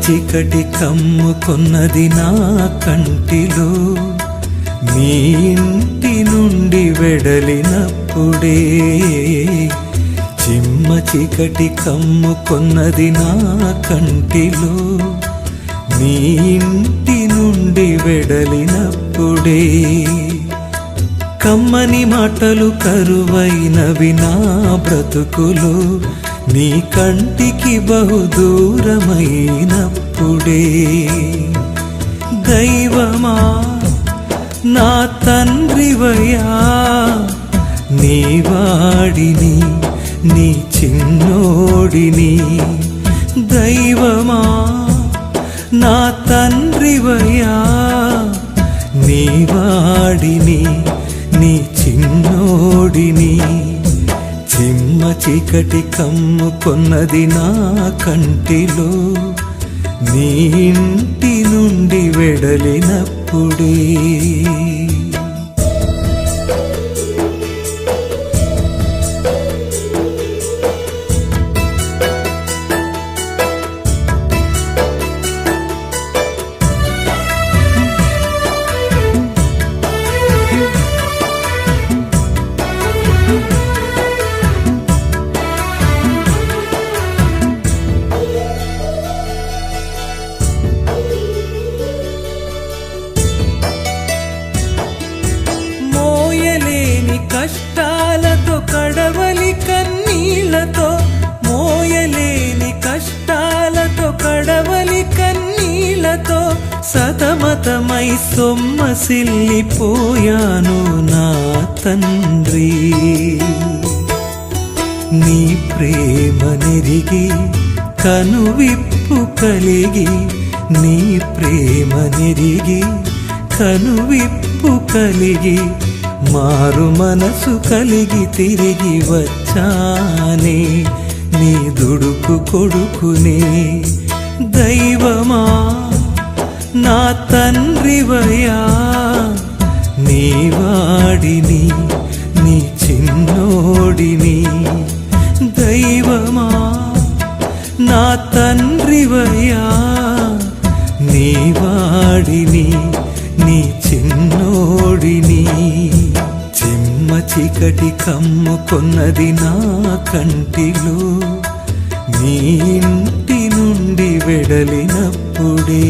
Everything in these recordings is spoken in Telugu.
చీకటి కమ్ముకున్నది నా కంటిలో, నీ ఇంటి నుండి వెడలినప్పుడే. చిమ్మ చీకటి కమ్ముకున్నది నా కంటిలో, నీ ఇంటి నుండి వెడలినప్పుడే. కమ్మని మాటలు కరువైనవి నా బ్రతుకులో, నీ కంటికి బహుదూరమైనప్పుడే. దైవమా నా తండ్రివయ్యా, నీ వాడిని నీ చిన్నోడిని. దైవమా నా తండ్రివయ్యా, నీ వాడిని నీ చిన్నోడిని. చిమ్మ చీకటి కమ్ముకున్నది నా కంటిలో, నీ ఇంటి నుండి వెడలినప్పుడే. కష్టాలతో కడవలి కన్నీళ్లతో, మోయలేని కష్టాలతో కడవలి కన్నీళ్లతో, సతమతమై సొమ్మసిల్లిపోయాను నా తండ్రి. నీ ప్రేమ నెరిగి కనువిప్పు కలిగి, నీ ప్రేమ నెరిగి కనువిప్పు కలిగి, మారు మనసు కలిగి తిరిగి వచ్చానే నీ దుడుకు కొడుకునే. దైవమా నా తండ్రివయ్యా, నీ వాడిని నీ చిన్నోడిని. దైవమా నా తండ్రివయ్యా, నీ వాడిని నీ చిన్నోడిని. చిమ్మ చీకటి కమ్ముకున్నది నా కంటిలో, నీ ఇంటి నుండి వెడలినప్పుడే.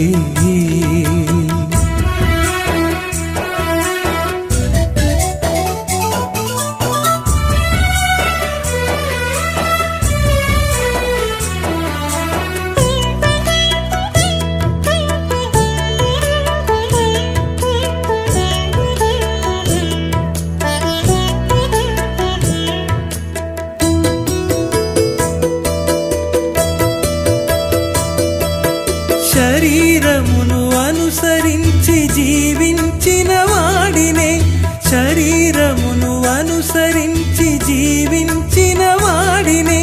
శరీరమును అనుసరించి జీవించిన వాడినే, శరీరమును అనుసరించి జీవించిన వాడినే.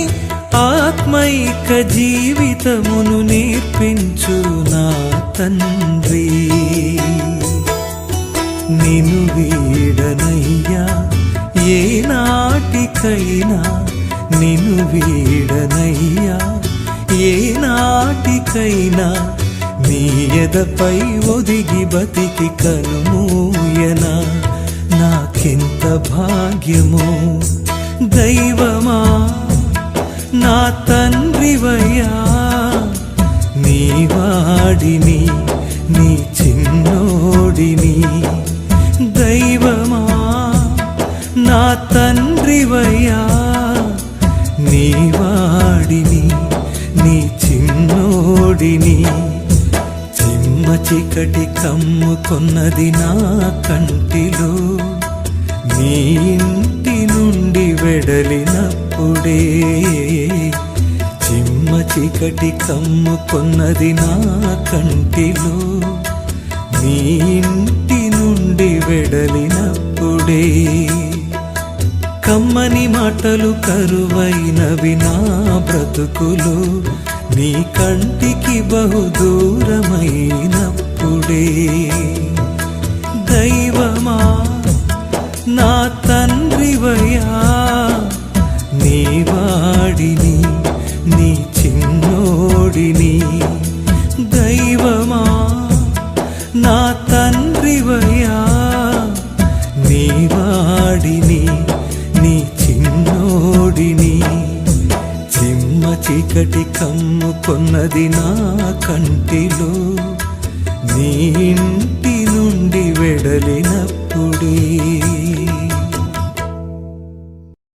ఆత్మైక జీవితమును నేర్పించు నా తండ్రి. నిన్ను వీడనయ్యా ఏ నాటికైనా, నిన్ను వీడనయ్యా ఏ నాటికైనా. నీ ఎదపై ఒదిగి బతికి కనుమూయనా నాకెంత భాగ్యమో. దైవమా నా తండ్రివయ్యా, నీ వాడిని నీ చిన్నోడిని. దైవమా నా తండ్రివయ్యా, నీ వాడిని నీ చిన్నోడిని. చిమ్మ చీకటి కమ్ముకున్నది నా కంటిలో, నీ ఇంటి నుండి వెడలినప్పుడే. చిమ్మ చీకటి కమ్ముకున్నది నా కంటిలో, నీ ఇంటి నుండి వెడలినప్పుడే. కమ్మని మాటలు కరువైనవి నా బ్రతుకులో, నీ కంటికి బహుదూరమైనప్పుడే. దైవమా నా తండ్రివయ్యా, నీ వాడిని నీ చిన్నోడిని. చీకటి కమ్ముకొన్నది నా కంటిలో నీ ఇంటి నుండి వెడలినప్పుడే